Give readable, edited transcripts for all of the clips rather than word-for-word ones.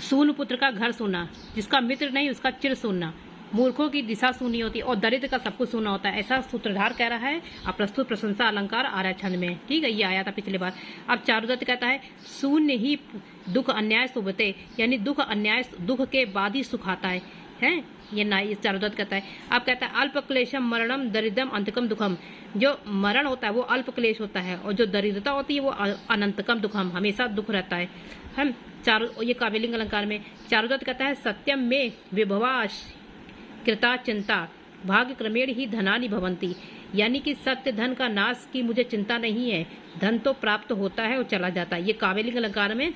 शून्य पुत्र का घर सुनना, जिसका मित्र नहीं उसका चिर सुनना, मूर्खों की दिशा सुनी होती है और दरिद्र का सब कुछ सुना होता है, ऐसा सूत्रधार कह रहा है अप्रस्तुत प्रशंसा अलंकार आर्य छंद में। ठीक है, ये आया था पिछले बार। अब चारुदत्त कहता है शून्य ही दुख अन्याय सुभते, यानी दुख अन्याय दुख के बाद ही सुख आता है ये ना, ये चारुदत्त कहता है। अब कहता है अल्प क्लेशम मरणम दरिद्रम अंतकम दुखम, जो मरण होता है वो अल्प क्लेश होता है और जो दरिद्रता होती है वो अनंतकम दुखम, हमेशा दुख रहता है। हम ये काव्यलिंग अलंकार में चारुदत्त कहता है सत्यम में विभवाश कृता चिंता भाग्य क्रमेण ही धनानि भवंती, यानी कि सत्य धन का नाश की मुझे चिंता नहीं है, धन तो प्राप्त होता है और चला जाता है। ये काव्यलिंग अलंकार में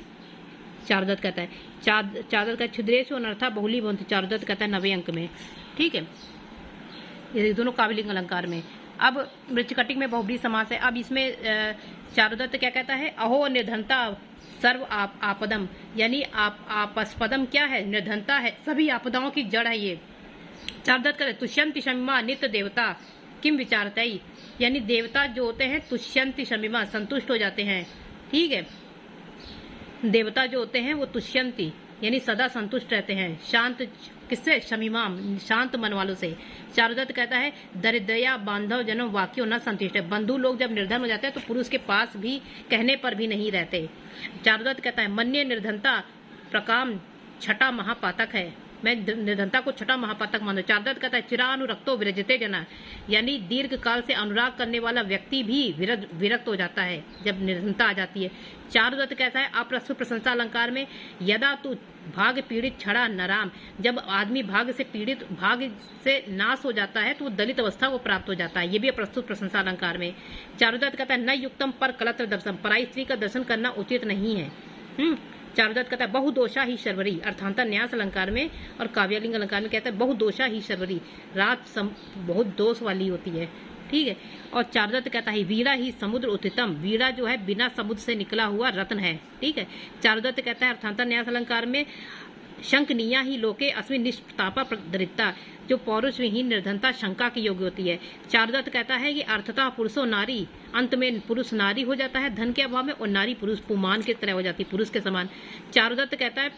चारुदत्त कहता है। चारुदत्त का क्षुद्रेशु अनर्था बहुली भवंती, चारुदत्त कहता है 90 अंक में। ठीक है, ये दोनों काव्यलिंग अलंकार में। अब मृच्छकटिक में बहुब्रीहि समास है। अब इसमें चारुदत्त क्या कहता है, अहो निर्धनता सर्व आपदम, यानी आपस्पदम क्या है, निर्धनता है, सभी आपदाओं की जड़ है ये। चारुदत्त कहते तुष्यंति शमिमा नित्य देवता किम विचारतई, यानी देवता जो होते हैं तुष्यंति शमिमा संतुष्ट हो जाते हैं। ठीक है, देवता जो होते हैं वो तुष्यंति यानी सदा संतुष्ट रहते हैं, शांत किससे, शमीमाम शांत मन वालों से। चारुदत्त कहता है दरिद्रया बांधव जन्म वाक्यो न संतुष्ट है, बंधु लोग जब निर्धन हो जाते हैं तो पुरुष के पास भी कहने पर भी नहीं रहते। चारुदत्त कहता है मन्य निर्धनता प्रकाम छठा महापातक है, मैं निर्धनता को छठा महापातक मानता हूं। चारुदत्त कहता है चिरानुरक्तो विरजते जना, यानी दीर्घ काल से अनुराग करने वाला व्यक्ति भी विरक्त हो जाता है जब निर्धनता आ जाती है। चारुदत्त कहता है अप्रस्तुत प्रशंसा अलंकार में यदा तू भाग पीड़ित छड़ा नराम, जब आदमी भाग से नाश हो जाता है तो वो दलित अवस्था को प्राप्त हो जाता है, ये भी अप्रस्तुत प्रशंसा अलंकार में। चारुदत्त कहता है न युक्तम पर कलत्र दर्शन, पराई स्त्री का दर्शन करना उचित नहीं है। चारुदत्त कहता है बहुदोषा ही शर्वरी, अर्थांतर न्यास अलंकार में और काव्यलिंग अलंकार में कहता है बहुदोषा ही शर्वरी, रात बहुत दोष वाली होती है। ठीक है, और चारुदत्त कहता है वीरा ही समुद्र उत्तम, वीरा जो है बिना समुद्र से निकला हुआ रत्न है। ठीक है, चारुदत्त कहता है अर्थांतर न्यास अलंकार में शंकनीया ही लोके अस्मिन् निष्प्रतापा दरिद्रता, जो पौरुष विहीन निर्धनता शंका की योग्य होती है। चारुदत्त कहता है कि अर्थतः पुरुषो नारी, अंत में पुरुष नारी हो जाता है धन के अभाव में और नारी पुरुष पुमान की तरह हो जाती है, पुरुष के समान। चारुदत्त कहता है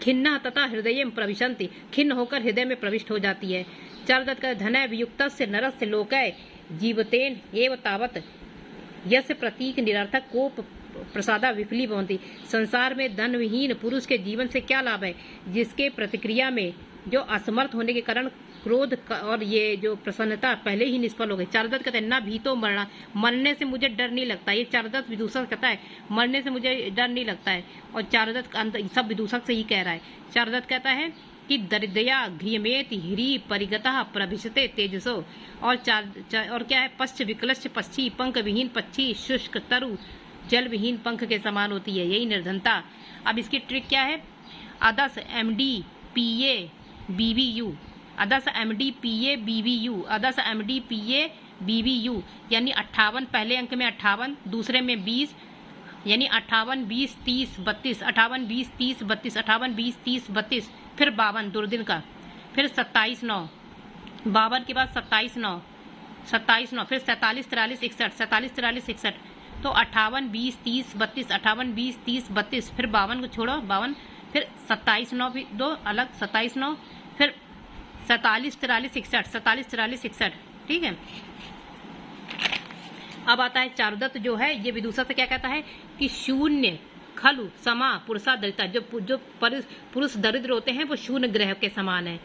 खिन्ना तथा हृदय में प्रविशंति, खिन्न होकर हृदय में प्रविष्ट हो जाती है। चारुदत्त कहता है धनय वियुक्त से नरस्य लोकय जीवतेन एव तावत यस्य प्रतीक निरर्थक कोप प्रसादा विफली भवंती, संसार में धन विहीन पुरुष के जीवन से क्या लाभ है जिसके प्रतिक्रिया में जो असमर्थ होने के कारण क्रोध और ये जो प्रसन्नता पहले ही निष्फल हो गई। चारुदत्त कहते हैं ना भी तो मरना, मरने से मुझे डर नहीं लगता, ये चारुदत्त विदूषक कहता है मरने से मुझे डर नहीं लगता है, और चारुदत्त सब विदूषक से ही कह रहा है। चारुदत्त कहता है कि दरिद्रया घ्रियमेत ह्री परिगतः प्रभिशते तेजसो, और क्या है पश्च विकलश्च पक्षी पंख विहीन पक्षी शुष्क तरु जल विहीन पंख के समान होती है, यही निर्धनता। अब इसकी ट्रिक क्या है, अदस MD PA BBU, अदस MD PA BBU, अदस MD PA BBU, यानी 58 पहले अंक में 58, दूसरे में 20, यानी 58 20 30 32, 58 20 30 32, 58 20 30 32, फिर 52 दुर्दिन का, फिर 27 9, 52 के बाद 27 9, 27 9, फिर 47 43 61, 47 43 61, तो 58 20 30 32, 58 20 30 32, फिर 52 को छोड़ो 52, फिर 27 9 भी दो अलग 27 9, फिर 47 43 61, 47 43 61। ठीक है, अब आता है चारुदत्त जो है ये विदूषक से क्या कहता है कि शून्य खलु समा पुरुषा दरिद्रता, जो पुरुष दरिद्र होते हैं वो शून्य ग्रह के समान है।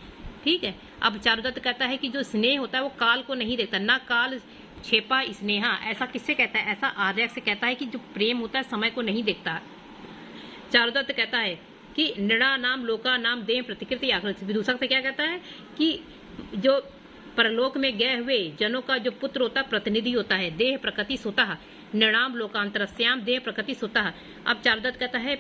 ठीक है, अब चारुदत्त कहता है कि जो स्नेह होता है वो काल को नहीं देखता, ना काल छेपा स्नेहा, ऐसा किससे कहता है, ऐसा आर्य से कहता है कि जो प्रेम होता है समय को नहीं देखता। चारुदत्त कहता है कि नृणा नाम लोका नाम देह प्रतिकृति आकृति, विदूषक से क्या कहता है कि जो परलोक में गए हुए जनों का जो पुत्र होता है प्रतिनिधि होता है, देह प्रकृति स्वतः नृणाम लोकांतरस्याम देह प्रकृति स्वतः। अब चारुदत्त कहता है,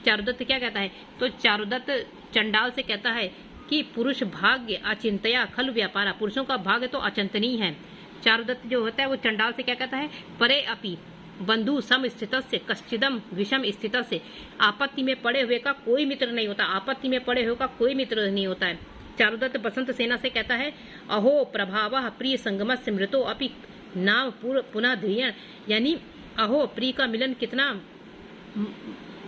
चारुदत्त क्या कहता है, तो चारुदत्त चंडाल से कहता है कि पुरुष भाग्य अचिंतया खल व्यापारा, पुरुषों का भाग्य तो अचिंतनीय है। चारुदत्त जो होता है वो चंडाल से क्या कहता है, परे अपि बंधु सम स्थित से कश्चिदम विषम स्थित से, आपत्ति में पड़े हुए का कोई मित्र नहीं होता, आपत्ति में पड़े हुए का कोई मित्र नहीं होता है। चारुदत्त बसंत सेना से कहता है अहो प्रभाव प्रिय संगम से मृतो अपि नाम पुनः ध्रियण, यानी अहो प्रिय का मिलन कितना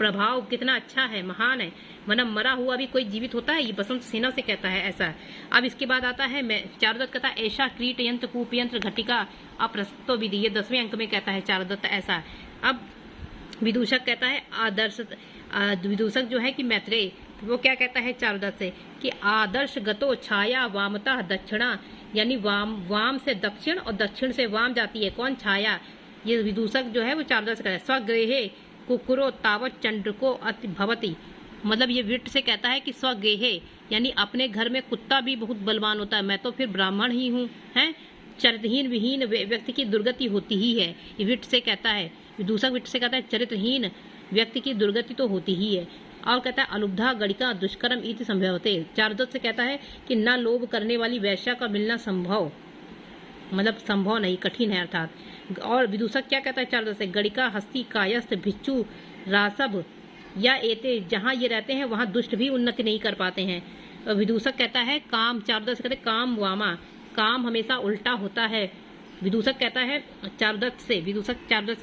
प्रभाव कितना अच्छा है, महान है, मतलब मरा हुआ भी कोई जीवित होता है, ये बसंत सेना से कहता है ऐसा। अब इसके बाद आता है चारुदत्त कहता है ऐसा क्रीट यंत्र कूपयंत्र घटिका अप्रस्तो विधि, ये 10वें अंक में कहता है चारुदत्त ऐसा। अब विदूषक कहता है विदूषक जो है कि मैत्रेय, वो क्या कहता है चारुदत्त से कि आदर्श गतो छाया वामतः दक्षिणा, यानी वाम से दक्षिण और दक्षिण से वाम जाती है कौन, छाया। ये विदूषक जो है वो चारुदत्त से कहता है स्वगृहे कुकुरो तावत चंद्रको अति भवती, मतलब ये विट से कहता है कि स्वगृहे यानी अपने घर में कुत्ता भी बहुत बलवान होता है, मैं तो फिर ब्राह्मण ही हूँ, हैं, चरित्रहीन विहीन व्यक्ति की दुर्गति होती ही है, ये विट से कहता है। विदूषक विट से कहता है चरित्रहीन व्यक्ति की दुर्गति तो होती ही है। और कहता है अलुब्धा गणिका दुष्कर्म इति संभवते, चारुदत्त से कहता है कि न लोभ करने वाली वैश्या का मिलना संभव, मतलब संभव नहीं, कठिन है अर्थात। और विदूषक क्या कहता है चारुदत्त से, गणिका हस्ती कायस्थ भिक्षु रासभ या एते, जहाँ ये रहते हैं वहाँ दुष्ट भी उन्नति नहीं कर पाते हैं। और विदूषक कहता है काम, चारुदत्त से कहते हैं काम वामा, काम हमेशा उल्टा होता है। विदूषक कहता है चारुदत्त से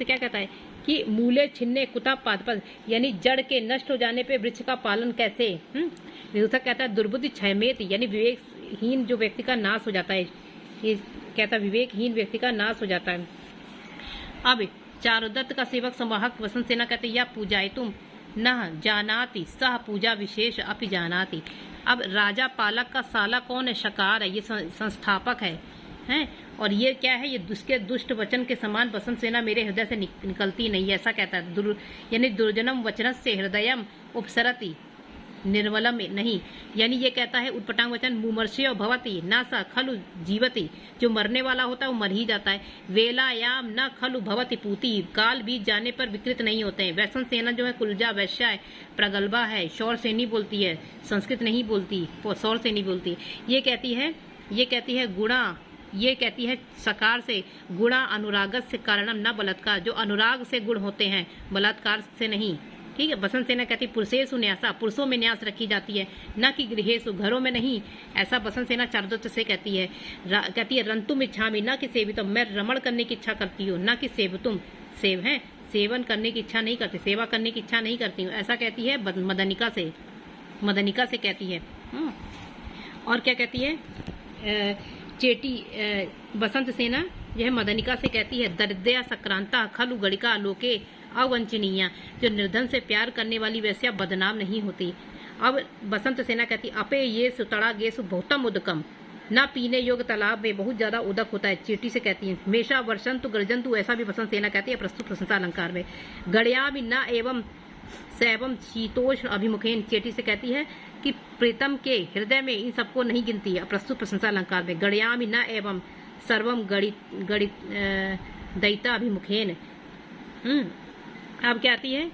क्या कहता है कि मूले छिन्ने कुता पादपद, यानी जड़ के नष्ट हो जाने पे वृक्ष का पालन कैसे। विदूषक कहता है दुर्बुद्धि क्षयमेत, यानी विवेकहीन जो व्यक्ति का नाश हो जाता है, ये कहता है विवेकहीन व्यक्ति का नाश हो जाता है। अब चारुदत्त का सेवक संवाहक वसंत सेना कहते हैं या पूजाए तुम न जानाति सह पूजा विशेष अपि जानाति। अब राजा पालक का साला कौन है, शकार है, ये संस्थापक है, हैं, और ये क्या है, ये दुष्ट वचन के समान बसंत सेना मेरे हृदय से निकलती नहीं, ऐसा कहता है। यानी दुर्जनम वचन से हृदयम उपसरति निर्मलम नहीं, यानी ये कहता है उत्पटांग वचन मुमर्ष्यो भवति न स खलु जीवति, जो मरने वाला होता है वो मर ही जाता है। वेलायाम न खलु भवति पूति, काल बीत जाने पर विकृत नहीं होते हैं। वैष्णव सेना जो है कुलजा वैश्या है, प्रगल्भा है, शौर सेनी बोलती है, संस्कृत नहीं बोलती, शौर सेनी बोलती है। ये कहती है गुणा, ये कहती है सकार से गुणा अनुरागत से कारणम न बलात्कार, जो अनुराग से गुण होते हैं बलात्कार से नहीं, ठीक है। बसंत सेना कहती है पुरुषेषु न्यासा, पुरुषों में न्यास रखी जाती है, न कि गृहेषु, घरों में नहीं, ऐसा बसंत सेना चारुदत्त से कहती है। कहती है रंतुम इच्छामि न कि सेवितुम, मैं रमण करने की इच्छा करती हूँ, न कि सेवतुम, सेव है, सेवन करने की इच्छा नहीं करती, सेवा करने की इच्छा नहीं करती हूँ, ऐसा कहती है मदनिका से कहती है। और क्या कहती है बसंत सेना जो है मदनिका से कहती है दरिद्रया सक्रांता खलु गणिका लोके अवंचनीया, जो निर्धन से प्यार करने वाली वैश्या बदनाम नहीं होती। अब बसंत सेना कहती अपे ये सुतड़ा गेसु बहुतम उदकम, ना पीने योग्य तालाब में बहुत ज्यादा उदक होता है, चीटी से कहती है। हमेशा वर्षंतु गर्जंतु, ऐसा भी बसंत सेना कहती है प्रस्तुत प्रशंसा अलंकार में। गड़यामि न एवं सैवम शीतोष्ण अभिमुखेन, चेटी से कहती है कि प्रीतम के हृदय में इन सबको नहीं गिनती है प्रस्तुत प्रशंसा अलंकार में। गड़यामि न एवं सर्वम गणित दैता अभिमुखेन। अब क्या आती है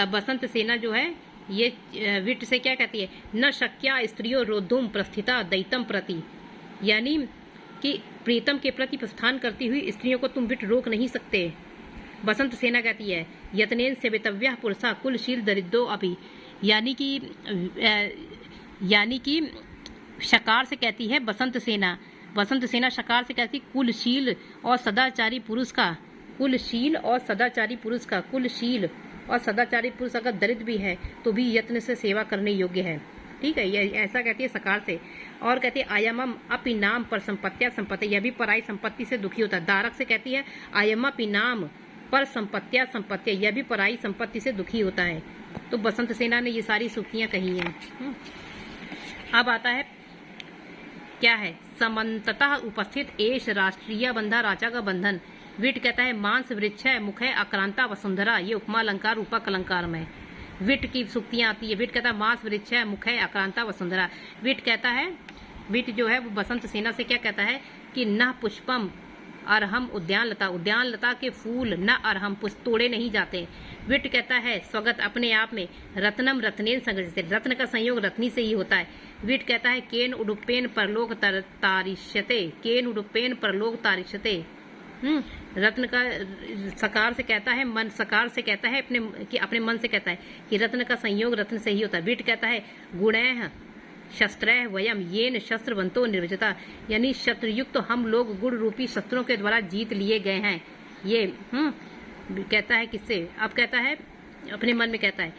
बसंत सेना जो है ये विट से क्या कहती है, न शक्या स्त्रियों रोधुम प्रस्थिता दैतम प्रति, यानी कि प्रीतम के प्रति प्रस्थान करती हुई स्त्रियों को तुम विट रोक नहीं सकते। बसंत सेना कहती है यत्नेन सेवितव्यः पुरुषा कुलशील दरिद्रो अपि, यानी कि शकार से कहती है बसंत सेना शकार से कहती कुलशील और सदाचारी पुरुष का, कुलशील और सदाचारी पुरुष अगर दरिद्र भी है तो भी यत्न से सेवा करने योग्य है, ठीक है, ये ऐसा कहती है सकार से। और कहती है आयमम अपि नाम पर संपत्तिया संपत्ति, यह भी पराई संपत्ति से दुखी होता है। दारक से कहती है आयमपि नाम पर संपत्तिया संपत्ति, यह भी पराई संपत्ति से दुखी होता है। तो बसंत सेना ने ये सारी सूक्तियां कही हैं। अब आता है क्या है, समन्ततः उपस्थित एश राष्ट्रीय बंधा राजा का बंधन। विट कहता है मांस वृक्ष है, मुख है अक्रांता वसुंधरा, ये उपमा अलंकार रूपक अलंकार में विट की सूक्तियां आती है। विट कहता है मांस वृक्ष है, मुख है अक्रांता वसुंधरा। विट जो है वो बसंत सेना से क्या कहता है कि न पुष्पम अरहम उद्यान लता के फूल न अरहम पुष्प तोड़े नहीं जाते। विट कहता है स्वगत अपने आप में, रत्नम रत्नेन संगठित, रत्न का संयोग रत्नी से ही होता है। विट कहता है केन उडुपेन परलोक तारिष्यते, रत्न का सकार से कहता है मन, सकार से कहता है अपने मन से कहता है कि रत्न का संयोग रत्न से ही होता है। विट कहता है गुणैः शस्त्रैः वयम येन शस्त्रवंतो निर्वजता, यानी शस्त्रयुक्त हम लोग गुण रूपी शस्त्रों के द्वारा जीत लिए गए हैं। ये कहता है किससे, अब कहता है अपने मन में कहता है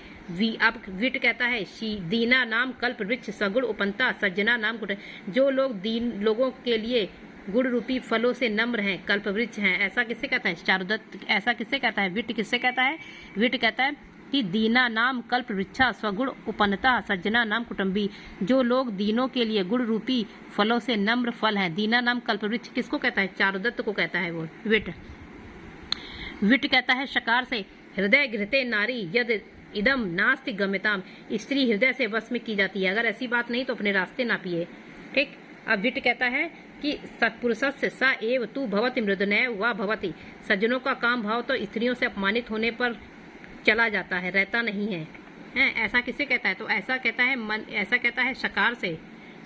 अब विट कहता है दीना नाम कल्प वृक्ष सगुण उपनता सज्जना नाम कुट, जो लोग दीन लोगों के लिए गुण रूपी फलों से नम्र हैं, कल्प वृक्ष हैं। ऐसा किससे कहता है चारुदत्त, ऐसा किससे कहता है विट किससे कहता है? विट कहता है कि दीना नाम कल्प वृक्षा स्वगुण उपनता सज्जना नाम कुटुंबी, जो लोग दीनों के लिए गुण रूपी फलों से नम्र फल हैं। दीना नाम कल्प वृक्ष किसको कहता है? चारुदत्त को कहता है वो विट। विट कहता है शकार से हृदय घृते नारी यद इदम नास्ति गम्यताम, स्त्री हृदय से वश में की जाती है, अगर ऐसी बात नहीं तो अपने रास्ते ना पिए। ठीक। अब विट कहता है कि सत्पुरुषस्य स एव तू भवति मृदनैव वा भवति, सज्जनों का काम भाव तो स्त्रियों से अपमानित होने पर चला जाता है, रहता नहीं है। ऐसा किससे कहता है? तो ऐसा कहता है ऐसा कहता है शकार से।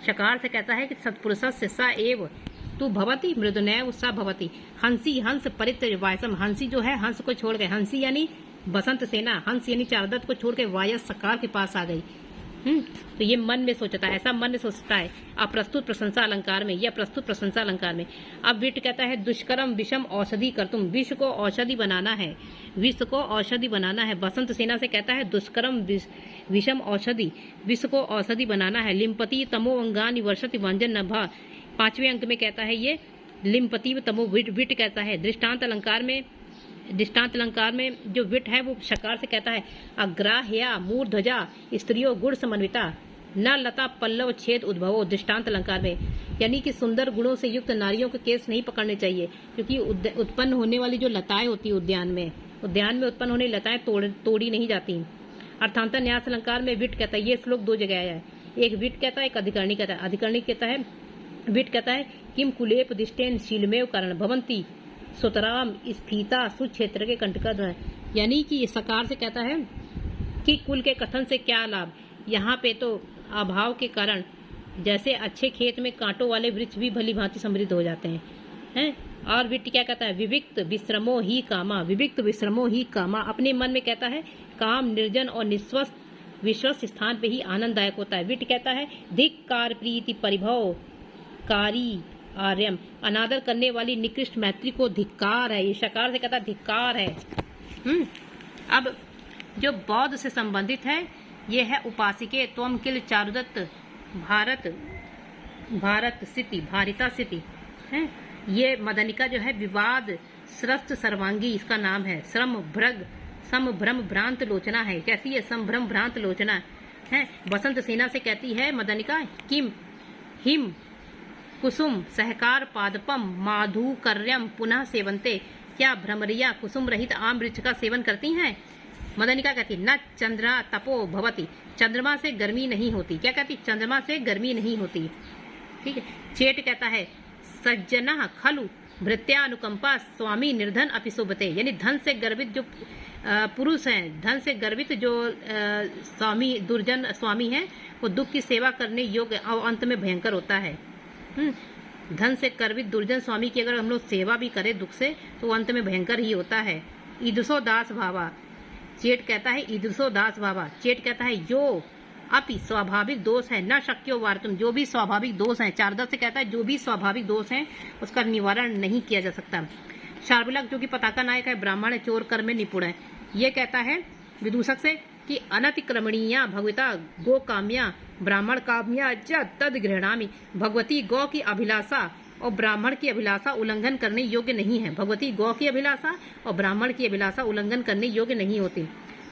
शकार से कहता है कि सत्पुरुषस्य स एव तू भवति मृदनैव स भवति, हंसी हंस परित्य वायसम, हंसी जो है हंस को छोड़ के, हंसी यानी बसंत सेना, हंस यानी चारुदत्त को छोड़ के वायस सकार के पास आ गई। तो ये मन में सोचता है, ऐसा मन में सोचता है अप्रस्तुत प्रशंसा अलंकार में, या प्रस्तुत प्रशंसा अलंकार में। अब विट कहता है दुष्कर्म विषम औषधि कर तुम, विष को औषधि बनाना है, विष को औषधि बनाना है। बसंत सेना से कहता है दुष्कर्म विषम औषधि, विष को औषधि बनाना है। लिम्पति तमो अंगानि वर्षति व्यंजन नभा, 5वें अंक में कहता है ये लिम्पति तमो विट कहता है। दृष्टांत अलंकार में जो विट है वो शकार से कहता है अग्राह्या मूर्ध्वजा स्त्रियों गुण समन्विता न लता पल्लव छेद उद्भवो, दृष्टांत अलंकार में, यानी कि सुंदर गुणों से युक्त नारियों के केस नहीं पकड़ने चाहिए, क्योंकि उत्पन्न होने वाली जो लताएं होती है उद्यान में उत्पन्न होने लताएं तोड़ी नहीं जाती। अर्थांतर न्यास अलंकार में विट कहता है, ये श्लोक 2 जगह आया है, एक विट कहता है एक अधिकरणी कहता है। अधिकरणी कहता है विट कहता है किम कुलेप दिष्टेन शीलमेव कारण भवंती सुतराम स्फीता सुक्षेत्र के कंटकद है, यानी कि ये सकार से कहता है कि कुल के कथन से क्या लाभ, यहाँ पे तो अभाव के कारण जैसे अच्छे खेत में कांटों वाले वृक्ष भी भली भांति समृद्ध हो जाते हैं। और विट क्या कहता है विविक्त विश्रमो ही कामा, विविक्त विश्रमो ही कामा, अपने मन में कहता है काम निर्जन और निस्वस्थ विश्वस्त स्थान पे ही आनंददायक होता है। विट कहता है धिक्कार प्रीति परिभव कारी आर्यम, अनादर करने वाली निकृष्ट मैत्री को धिक्कार है, ये शकार से कहता धिक्कार है। अब जो बौद्ध से संबंधित है ये है उपासिके त्वम किल चारुदत्त भारत सिति भारिता सिति है। ये मदनिका जो है विवाद स्रस्त सर्वांगी इसका नाम है। समभ्रम भ्रांत लोचना है, कैसी है? संभ्रम भ्रांत लोचना है। बसंत सेना से कहती है मदनिका किम हिम कुसुम सहकार पादपम माधुकर्यम पुनः सेवन्ते, क्या भ्रमरिया कुसुम रहित आम वृक्ष का सेवन करती हैं? मदनिका कहती न चंद्रा तपो भवती, चंद्रमा से गर्मी नहीं होती। क्या कहती? चंद्रमा से गर्मी नहीं होती। ठीक है। चेट कहता है सज्जना खलु भृत्यानुकंपा स्वामी निर्धन अपि शोभते, यानी धन से गर्वित जो पुरुष हैं, धन से गर्वित जो स्वामी दुर्जन स्वामी हैं वो दुख की सेवा करने योग्य और अंत में भयंकर होता है। धन से गर्वित दुर्जन स्वामी की अगर हम लोग सेवा भी करें दुख से तो अंत में भयंकर ही होता है। ईदृशो दास भावा, चेट कहता है ईदृशो दास भावा, चेट कहता है जो अपि स्वाभाविक दोष है न शक्यो वार्तुम, जो भी स्वाभाविक दोष है, चारुदत्त से कहता है जो भी स्वाभाविक दोष है उसका निवारण नहीं किया जा सकता। शार्विलक जो कि पताका नायक है, ब्राह्मण है, चोर कर्म में निपुण है, ये कहता है विदूषक से कि अनतिक्रमणीया भगवता गो काम्या ब्राह्मण काम्या च तद गृहणामि, भगवती गौ की अभिलाषा और ब्राह्मण की अभिलाषा उल्लंघन करने योग्य नहीं है। भगवती गौ की अभिलाषा और ब्राह्मण की अभिलाषा उल्लंघन करने योग्य नहीं होती।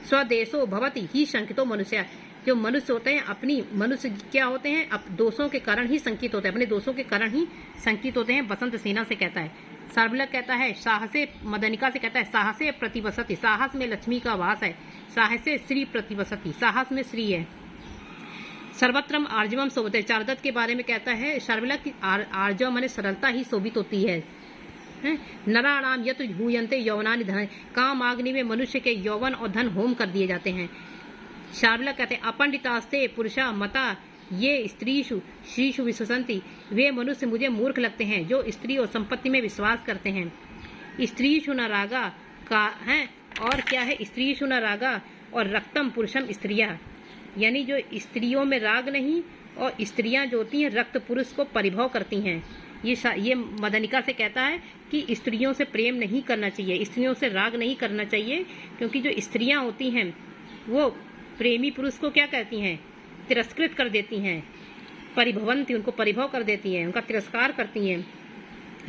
स्वदेशो भवति ही शंकितो मनुष्य, जो मनुष्य होते हैं अपनी मनुष्य क्या होते हैं अब दोषों के कारण ही संकित होते हैं, अपने दोषों के कारण ही संकित होते हैं। बसंत सेना से कहता है। शार्विलक कहता है साहसे, मदनिका से कहता है साहसे प्रतिवसति, साहस में लक्ष्मी का वास है, साहसे श्री प्रतिवसति, साहस में श्री है। सर्वत्रम आर्जवम शोभते, चारुदत्त के बारे में कहता है शार्विलक की आर्जव माने सरलता ही शोभित होती है। नराणाम यत भूयन्ते यौवनानि धन, काम आग्नि में मनुष्य के यौवन और धन होम कर दिए जाते हैं। शार्विलक कहते हैं अपंडितास्ते पुरुषा मता ये स्त्रीषु श्रीषु विश्वसंति, वे मनुष्य मुझे मूर्ख लगते हैं जो स्त्री और संपत्ति में विश्वास करते हैं। स्त्रीषु न रागा का है, और क्या है? स्त्रीषु न रागा और रक्तम पुरुषम स्त्रिया, यानी जो स्त्रियों में राग नहीं और स्त्रियां जो होती हैं रक्त पुरुष को परिभव करती हैं। ये मदनिका से कहता है कि स्त्रियों से प्रेम नहीं करना चाहिए, स्त्रियों से राग नहीं करना चाहिए, क्योंकि जो स्त्रियां होती हैं वो प्रेमी पुरुष को क्या कहती हैं, तिरस्कृत कर देती हैं, परिभवंती, उनको परिभव कर देती हैं, उनका तिरस्कार करती हैं।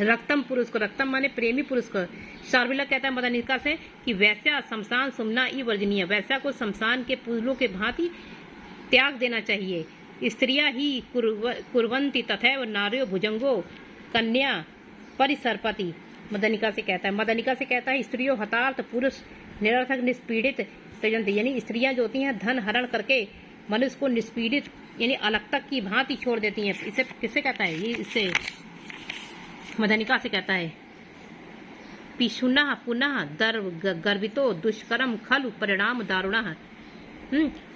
रक्तम पुरुष को, रक्तम माने प्रेमी पुरुष को। शार्विला कहता है मदनिका से कि वैश्या शमशान सुमना ई वर्जनीय, वैश्या को शमशान के पुरुषों के भांति त्याग देना चाहिए। स्त्रियां ही कुर्वंती तथैव नार्यो भुजंगो कन्या परिसरपति, मदनिका से कहता है। मदनिका से कहता है स्त्रियों हतार्थ पुरुष निरर्थक निष्पीड़ित त्यजंती, यानी स्त्रियां जो होती हैं धन हरण करके मनुष्य को निष्पीड़ित यानी अलक्तक की भांति छोड़ देती हैं। इसे किससे कहता है, ये इससे मदनिका से कहता है। पिशुना पुनः गर्वितो दुष्कर्म खलु परिणाम दारुणः।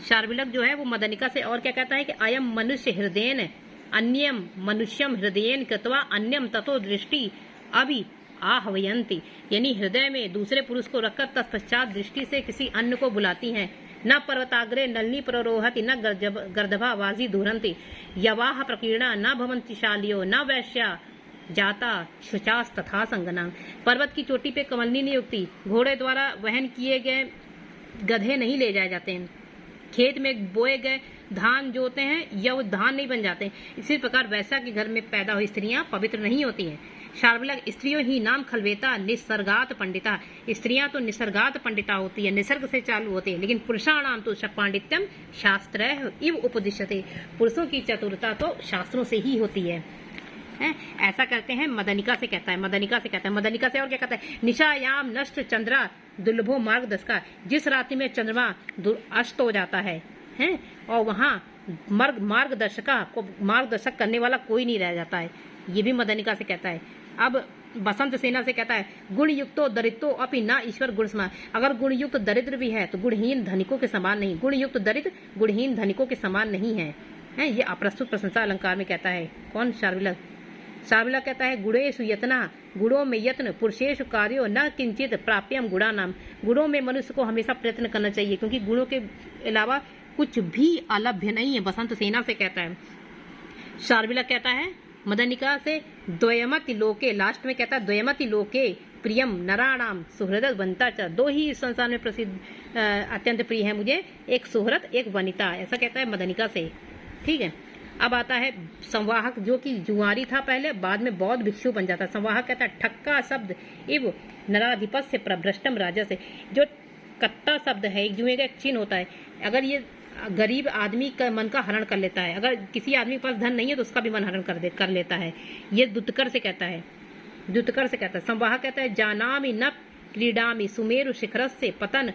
शार्विलक जो है वो मदनिका से और क्या कहता है कि अयम मनुष्य हृदयन अन्यम मनुष्यम हृदयन कृत्वा अन्यम ततो दृष्टि अभि आहवयंती, यानी हृदय में दूसरे पुरुष को रखकर तत्पश्चात दृष्टि से किसी अन्य को बुलाती हैं। न पर्वताग्रे नलनी प्ररोहति न गर्दभावाजी धुरंती, यवाह प्रकीर्णा न भवंती शालियो न वैश्या जाता शुचास तथा संगना। पर्वत की चोटी पे कमलनी नहीं उगती, घोड़े द्वारा वहन किए गए गधे नहीं ले जाए जाते हैं, खेत में बोए गए धान जो होते हैं या वो धान नहीं बन जाते। इसी प्रकार वैसा के घर में पैदा हुई स्त्रियां पवित्र नहीं होती हैं। शार्विलक स्त्रियों ही नाम खलवेता निसर्गात पंडिता, स्त्रियां तो निसर्गात पंडिता होती है, निसर्ग से चालू होती है, लेकिन पुरुषाणाम तो पांडित्यम शास्त्र इव उपदिश्यते, पुरुषों की चतुरता तो शास्त्रों से ही होती है। ऐसा करते हैं मदनिका से कहता है। मदनिका से कहता है, मदनिका से और क्या कहता है, निशायाम नष्ट चंद्रा दुर्लभो मार्गदर्शका, जिस रात्रि में चंद्रमा अस्त हो जाता है और वहाँ मार्गदर्शक करने वाला कोई नहीं रह जाता है, ये भी मदनिका से कहता है। अब बसंत सेना से कहता है गुण युक्तो दरिद्रो अपि न ईश्वर गुण समान, अगर गुण युक्त दरिद्र भी है तो गुणहीन धनिकों के समान नहीं, गुण युक्त दरिद्र गुणहीन धनिकों के समान नहीं है। ये अप्रस्तुत प्रशंसा अलंकार में कहता है। कौन, शार्विलक। शार्विलक कहता है गुणेषु यत्ना, गुणों में यत्न, पुरुषेषु कार्यो न किंचित प्राप्यम गुणा नाम, गुणों में मनुष्य को हमेशा प्रयत्न करना चाहिए, क्योंकि गुणों के अलावा कुछ भी अलभ्य नहीं है, बसंत सेना से कहता है। शार्विलक कहता है मदनिका से द्वयमति लोके, लास्ट में कहता है द्वयमति लोके प्रियम नराणाम सुहृद वनिता च, दो ही इस संसार में प्रसिद्ध अत्यंत प्रिय है मुझे, एक सुहृद एक वनिता, ऐसा कहता है मदनिका से। ठीक है, अब आता है संवाहक, जो कि जुआरी था पहले, बाद में बौद्ध भिक्षु बन जाता है। संवाहक कहता है ठक्का शब्द इव नराधिपस्य प्रभ्रष्टम राजा से, जो कत्ता शब्द है एक जुए का एक चिन्ह होता है, अगर ये गरीब आदमी का मन का हरण कर लेता है, अगर किसी आदमी के पास धन नहीं है तो उसका भी मन हरण कर लेता है, ये दुत्कर से कहता है। दुत्कर से कहता है। संवाहक कहता है जानामि न क्रीडामि सुमेरु शिखरस्य पतन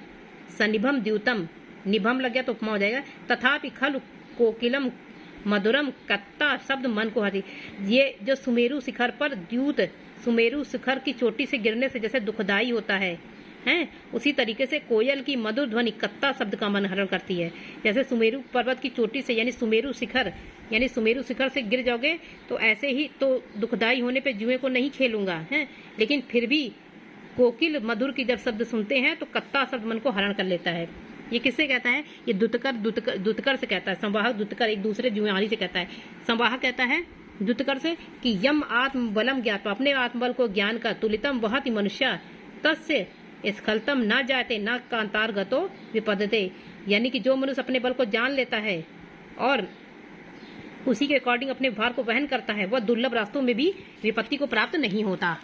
सनिभम द्यूतम, निभम लग गया तो उपमा हो जाएगा, तथापि खलु कोकिलम मधुरम कत्ता शब्द मन को हरी, ये जो सुमेरु शिखर पर द्यूत, सुमेरु शिखर की चोटी से गिरने से जैसे दुखदाई होता है उसी तरीके से कोयल की मधुर ध्वनि कत्ता शब्द का मन हरण करती है। जैसे सुमेरु पर्वत की चोटी से यानी सुमेरु शिखर से गिर जाओगे तो ऐसे ही तो दुखदाई होने पे जुए को नहीं खेलूंगा लेकिन फिर भी कोकिल मधुर की जब शब्द सुनते हैं तो कत्ता शब्द मन को हरण कर लेता है। ये किससे कहता है, ये दुत्कर से कहता है। संवाहक दुत्कर एक दूसरे जुआरी से कहता है। संवाहक कहता है दुत्कर से कि यम आत्म बलम ज्ञात, अपने आत्मबल को ज्ञान का तुलितम वहति मनुष्य तस्य स्खलतम न जाते न कांतारगतो विपदते, यानी कि जो मनुष्य अपने बल को जान लेता है और उसी के अकॉर्डिंग अपने भार को वहन करता है, वह दुर्लभ रास्तों में भी विपत्ति को प्राप्त नहीं होता।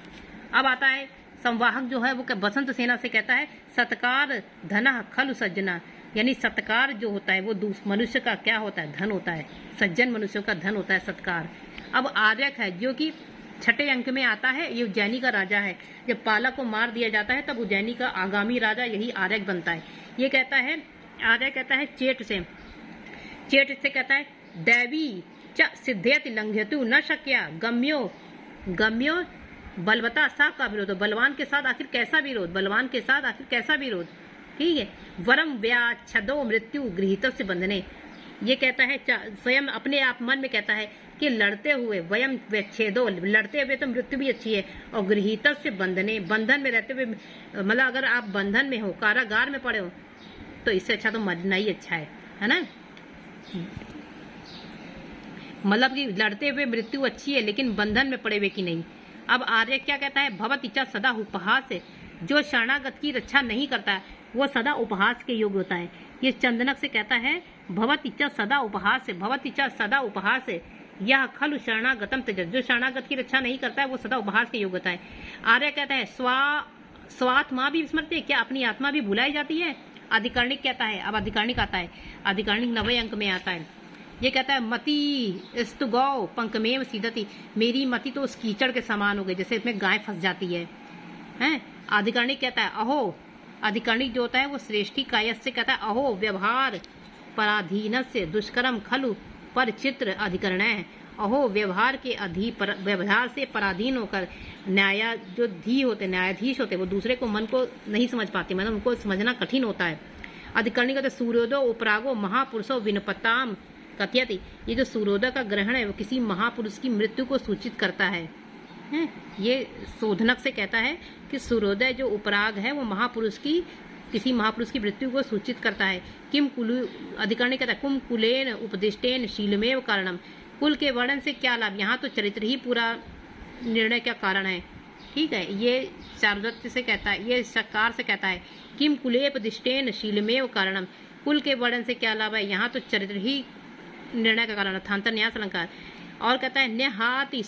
अब आता है संवाहक जो है वो बसंत सेना से कहता है सत्कार धन खलु सज्जना, यानी सत्कार जो होता है वो मनुष्य का क्या होता है, धन होता है, सज्जन मनुष्यों का धन होता है सत्कार। अब आर्यक है जो कि छठे अंक में आता है, ये उज्जैनी का राजा है। जब पालक को मार दिया जाता है तब उज्जैनी का आगामी राजा यही आर्यक बनता है। ये कहता है आर्यक कहता है चेट से कहता है दैवी च सिद्धयति लंघयतु न शक्या गम्यो बलवता सा का विरोध, बलवान के साथ आखिर कैसा विरोध, ठीक है। वरम व्याच्छदो मृत्यु गृहीतस्य बंधने, ये कहता है स्वयं अपने आप मन में कहता है कि लड़ते हुए वयम व्यच्छेदो, लड़ते हुए तो मृत्यु भी अच्छी है, और गृहीतस्य बंधने, बंधन में रहते हुए, मतलब अगर आप बंधन में हो, कारागार में पड़े हो तो इससे अच्छा तो मरना ही अच्छा है ना। मतलब कि लड़ते हुए मृत्यु अच्छी है लेकिन बंधन में पड़े हुए की नहीं। अब आर्य क्या कहता है, भवत इच्छा सदा उपहास है, जो शरणागत की रक्षा नहीं करता है वो सदा उपहास के योग्य होता है। ये चंदनक से कहता है भवत इच्छा सदा उपहास है, भवत इच्छा सदा उपहास है, यह खलु शरणागतम त्यजत, जो शरणागत की रक्षा नहीं करता है वो सदा उपहास के योग्य होता है। आर्य कहता है स्वात्मा भी विस्मृति, क्या अपनी आत्मा भी भुलाई जाती है। अधिकरणिक कहता है, अब अधिकरणिक आता है, अधिकरणिक 90 अंक में आता है। ये कहता है मति स्तु गौ पंकमेव सीदति, मेरी मति तो उस कीचड़ के समान हो गई जैसे इसमें गाय फंस जाती है, हैं। अधिकरणिक कहता है अहो, अधिकरणिक जो होता है वो श्रेष्ठी कायस से कहता है अहो व्यवहार पराधीन से दुष्कर्म खलु पर चित्र अधिकरण है। अहो व्यवहार के व्यवहार से पराधीन होकर न्याय जो धी होते न्यायाधीश होते वो दूसरे को मन को नहीं समझ पाते, मतलब उनको समझना कठिन होता है। अधिकरणिक कहते सूर्योदय उपरागो महापुरुषो विनपताम कथयति, ये जो सूर्योदय का ग्रहण है वो किसी महापुरुष की मृत्यु को सूचित करता है। ये शोधनक से कहता है कि सूर्योदय जो उपराग है वो महापुरुष की किसी महापुरुष की मृत्यु को सूचित करता है। किम कुलु, अधिकरण कहता है कुम कुलेन उपदिष्टेन शीलमेव कारणम, कुल के वर्णन से क्या लाभ, यहाँ तो चरित्र ही पूरा निर्णय का कारण है। ठीक है, ये चारुदत्त से कहता है, ये शकार से कहता है किम कुलेपदिष्टेन शीलमेव कारणम, कुल के वर्णन से क्या लाभ है, यहाँ तो चरित्र ही निर्णय का कारण, अर्थांतर न्यास अलंकार। और कहता है न्यहाति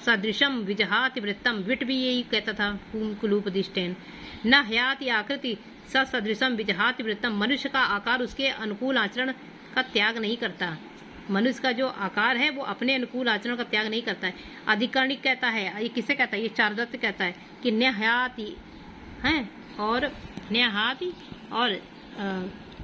सदृशम विजहाति वृत्तम, विट भी यही कहता था कुलूपदिष्टेन, न हयाति आकृति सदृशम विजहाति वृत्तम, मनुष्य का आकार उसके अनुकूल आचरण का त्याग नहीं करता, मनुष्य का जो आकार है वो अपने अनुकूल आचरण का त्याग नहीं करता है। अधिकरणिक कहता है, ये किसे कहता है, ये चारुदत्त कहता है कि न्यहाति हैं और न्यहाति और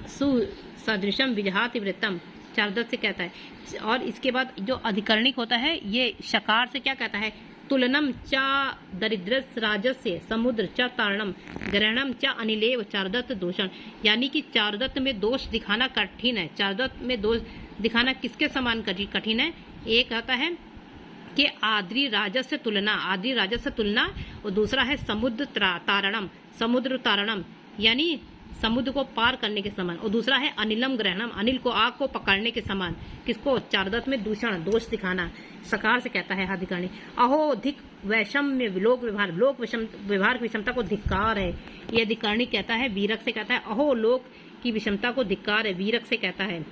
सुसदृशम विजहाति वृत्तम, चारुदत्त से कहता है। और इसके बाद जो अधिकरणिक होता है ये शकार से क्या कहता है, तुलनम चा दरिद्र राजस्य समुद्र च तारणम ग्रहणम च अनिलेव चारुदत्त दोषण, यानी कि चारुदत्त में दोष दिखाना कठिन है। चारुदत्त में दोष दिखाना किसके समान कठिन है, एक आता है कि आद्री राजस्य तुलना, आद्री राजस्य तुलना, और दूसरा है समुद्र तारणम, समुद्र तारणम यानी समुद्र को पार करने के समान, और दूसरा है अनिलम ग्रहणम, अनिल को आग को पकड़ने के समान। किसको, चारुदत्त में दूषण दोष दिखाना सकार से कहता है अधिकरणिक। अहो धिक वैषम्य लोक व्यवहार, लोक व्यवहार की विषमता को धिक्कार है, ये अधिकरणिक कहता है। वीरक से कहता है अहो लोक की विषमता को धिक्कार है, वीरक से कहता है।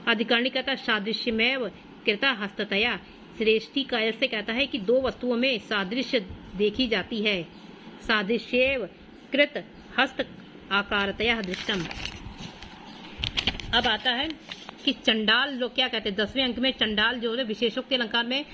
अधिकरणिक कहता है सादृश्यमेव कृता हस्ततया, श्रेष्ठी कायस से कहता है कि दो वस्तुओं में सादृश्य देखी जाती है, सादृश्येव कृत हस्त आकारतया दृष्टम। अब आता है कि चंडाल लोग क्या कहते हैं, 10वें अंक में चंडाल जो है विशेषोक्ति अलंकार में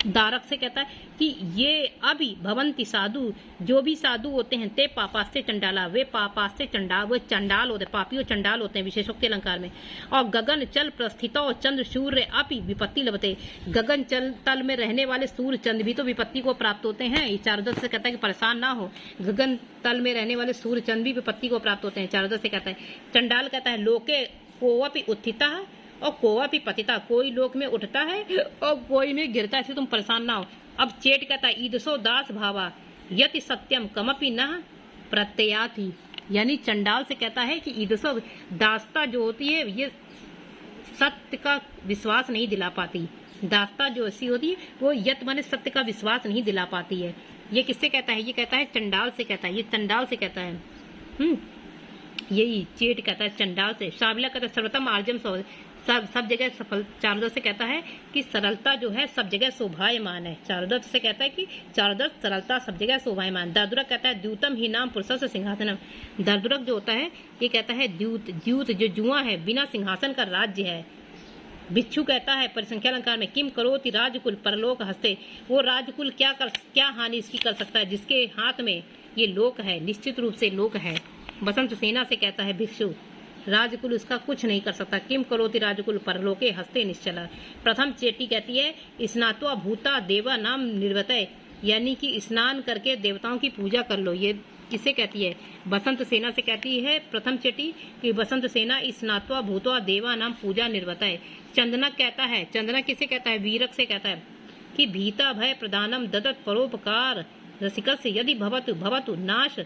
दारक से कहता है कि ये अभी भवंती साधु, जो भी साधु होते हैं ते पापास्ते चंडाला, वे पापास्ते चंडाल, वे चंडाल होते हैं, पापी और चंडाल होते हैं विशेषोक्ति अलंकार में। और गगन चल प्रस्थितो चंद्र सूर्य अपि विपत्ति लभते, गगन चल तल में रहने वाले सूर्य चंद्र भी तो विपत्ति को प्राप्त होते हैं। ये चारुदत्त से कहता है कि परेशान ना हो, गगन तल में रहने वाले सूर्य चंद्र भी विपत्ति को प्राप्त होते हैं, चारुदत्त से कहता है। चंडाल कहता है लोके कोवपि उत्थिता और कोवपि पतिता, कोई लोक में उठता है और कोई में गिरता है, इससे तुम परेशान ना हो। अब चेट कहता है ईदसो दास भावा यति सत्यम कमपि न प्रत्ययाति, यानी चंडाल से कहता है कि ईदसो दासता जो होती है ये सत्य का विश्वास नहीं दिला पाती, दासता जो ऐसी होती है वो यत माने सत्य का विश्वास नहीं दिला पाती है। ये किससे कहता है, ये कहता है चंडाल से कहता है, ये चंडाल से कहता है। यही चेट कहता है चंडाल से। शाबिला कहता है सर्वतम आर्जम सब जगह सफल, चारुदत्त से कहता है कि सरलता जो है सब जगह शोभायमान है, चारुदत्त से कहता है कि चारुदत्त सरलता सब जगह शोभायमान। दर्दुरक कहता है द्यूतम ही नाम पुरुष से सिंहासनम, दर्दुरक जो होता है ये कहता है द्यूत जो जुआ है बिना सिंहासन का राज्य है। भिक्षु कहता है परिसंख्या अलंकार में किम करोति राजकुल परलोक हस्ते, वो राजकुल क्या हानि इसकी कर सकता है जिसके हाथ में ये लोक है, निश्चित रूप से लोक है। बसंत सेना से कहता है भिक्षु राजकुल उसका कुछ नहीं कर सकता, किम करोति राजकुल परलोके हस्ते निश्चला। प्रथम चेटी कहती है स्नात्वा भूता देवा नाम निर्वतय, यानी कि स्नान करके देवताओं की पूजा कर लो, ये किसे कहती है, बसंत सेना से कहती है प्रथम चेटी कि बसंत सेना स्नात्वा भूतवा देवा नाम पूजा निर्वतय। चंदनक कहता है, चंदनक किसे कहता है, वीरक से कहता है कि भीता भय प्रदानम ददत परोपकार रसिकस्य यदि भवतु भवतु नाश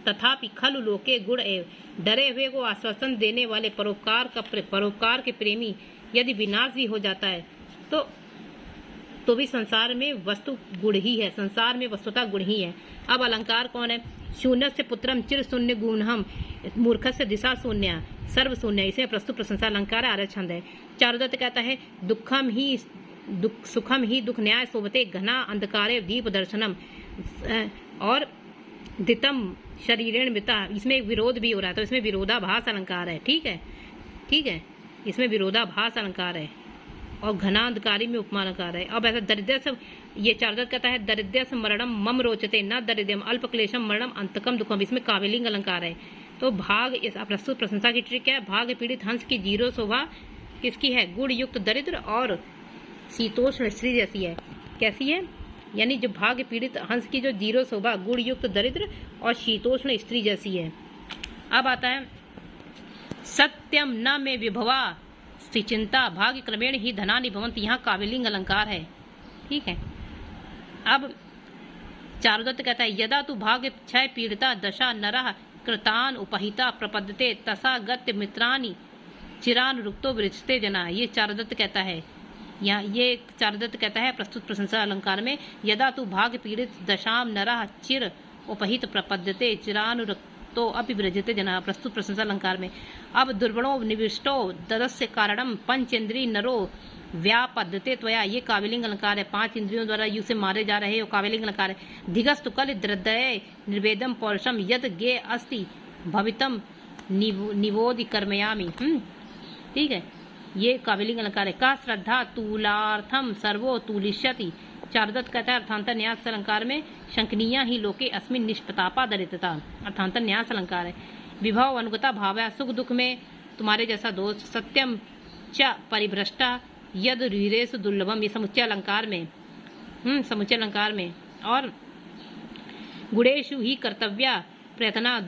तथापि खलु लोके गुण एव, डरे हुए को आश्वासन देने वाले परोपकार के प्रेमी यदि विनाश भी हो जाता है तो भी संसार में वस्तु गुण ही है, संसार में वस्तुता गुण ही है। अब अलंकार कौन है? शून्य से पुत्रम चिर शून्य गुणहम मूर्ख से दिशा शून्य सर्व शून्य, इसे प्रस्तुत प्रशंसा अलंकार आर्य छंद है। चारुदत्त कहता है सुखम ही दुख न्याय सोबते घना अंधकारे दीप दर्शनम और दितम शरीरेण मिता, इसमें विरोध भी हो रहा है तो इसमें विरोधाभास अलंकार है। ठीक है, इसमें विरोधाभास अलंकार है और घना अंधकारी में उपमा अलंकार है। अब ऐसा दरिद्र से ये चारुदत्त कहता है दरिद्र से मरणम मम रोचते न दरिद्रम अल्प क्लेशम मरणम अंतकम दुखम, इसमें काव्यलिंग अलंकार है। तो भाग इस प्रस्तुत प्रशंसा की ट्रिक है। भाग पीड़ित हंस की जीरो शोभा किसकी है? गुण युक्त दरिद्र और शीतोष्ण स्त्री जैसी है। कैसी है? यानी जो भाग पीड़ित हंस की जो जीरो शोभा गुण युक्त दरिद्र और शीतोष्ण स्त्री जैसी है। अब आता है सत्यम न में विभवा चिंता भाग्य क्रमेण ही धनानि भवन्ति, यहाँ काव्यलिंग अलंकार है। ठीक है। अब चारुदत्त कहता है यदा तु भाग्य क्षय पीड़िता दशा नरः कृतान उपहिता प्रपद्यते तसा गत्य मित्रानि चिरान रुक्तो विरचते जना, ये चारुदत्त कहता है। यहाँ ये चारुदत्त कहता है प्रस्तुत प्रशंसा अलंकार में यदा तु भाग्य पीड़ित दशाम नरः चिर उपहित प्रपद्यते चिरान तो अपिव्रजते जना, प्रस्तुत प्रशंसा अलंकार में। अब दुर्बणो निविष्टो ददस्य कारणम पंचेंद्री नरो व्यापद्यते त्वया, ये काव्यलिंग अलंकार है। 5 इंद्रियों द्वारा यू से मारे जा रहे हो, काव्यलिंग अलंकार है। धिगस्तु कल द्रदय निर्वेदम पौरुषम यद गे अस्ति भवितम निवोदि कर्मयामि। ठीक है, ये काव्यलिंग अलंकार है। का श्रद्धा तूलार्थम सर्वो तूलिष्यति, चारुदत्त कहता है अर्थांतर न्यास अलंकार में शंकनीया ही लोके अस्मिन निष्पतापा दरिद्रता, अर्थांतर न्यास अलंकार है। विभव अनुगता भाव है, सुख दुख में तुम्हारे जैसा दोस्त। सत्यम च परिभ्रष्टा यद रीरेश दुर्लभम, ये समुच्चय अलंकार में समुच्चय अलंकार में। और गुणेषु ही कर्तव्या प्रयत्ना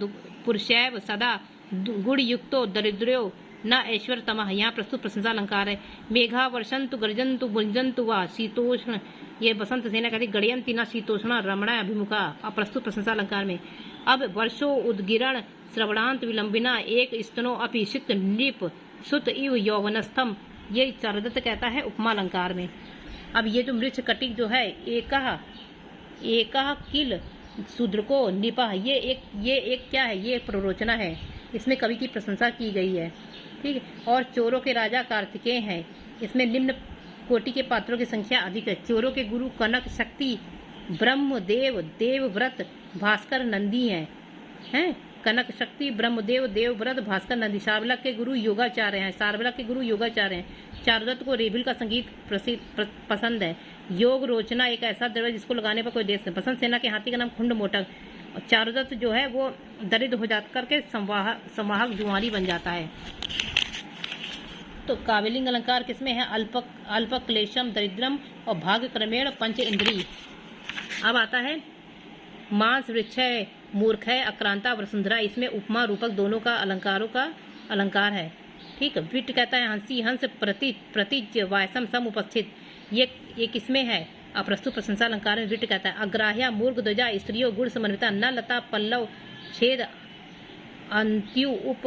पुरुषैव सदा गुण युक्तो दरिद्रो न ऐश्वर तमः, यहाँ प्रस्तुत प्रशंसा अलंकार है। मेघा वर्षंतु गर्जंतु गुंजंतु व शीतोष्ण, ये बसंत सेना कहती गड़यंती न शीतोष्ण रमणा अभिमुखा, प्रस्तुत प्रशंसा अलंकार में। अब वर्षो उद्गिरण श्रवणांत विलंबिना एक स्तनो अपि शीत नृप सुत इव यौवनस्थम, ये चारुदत्त कहता है उपमा अलंकार में। अब ये जो मृक्ष कटिक जो है एक किल शूद्र को निपा, ये एक क्या है? ये प्ररोचना है, इसमें कवि की प्रशंसा की गई है। ठीक है। और चोरों के राजा कार्तिकेय हैं, इसमें निम्न कोटि के पात्रों की संख्या अधिक है। चोरों के गुरु कनक शक्ति ब्रह्मदेव देवव्रत भास्कर नंदी हैं। कनक शक्ति ब्रह्मदेव देवव्रत भास्कर नंदी। सार्वलक के गुरु योगाचार्य हैं। चारुदत्त को रेभिल का संगीत पसंद है। योग रोचना एक ऐसा द्रव्य जिसको लगाने पर कोई देश नहीं। बसंत सेना के हाथी का नाम खुंड मोटक। और चारुदत्त जो है वो दरिद्र हो जा करके संवाहक जुआरी बन जाता है। तो काव्यलिंग अलंकार किसमें है? अल्प क्लेशम दरिद्रम और भाग्य क्रमेण पंच इंद्री। अब आता है मांस वृक्ष मूर्ख है अक्रांता वसुंधरा, इसमें उपमा रूपक दोनों का अलंकारों का अलंकार है। ठीक है। विट कहता है हंसी हंस प्रतिज वायसम सम उपस्थित, ये किसमें है? अप्रस्तुत प्रशंसा अलंकार में विट कहता है अग्राह्या मूर्ख ध्वजा स्त्रियों गुण समन्विता न लता पल्लव छेद अंत्यु उप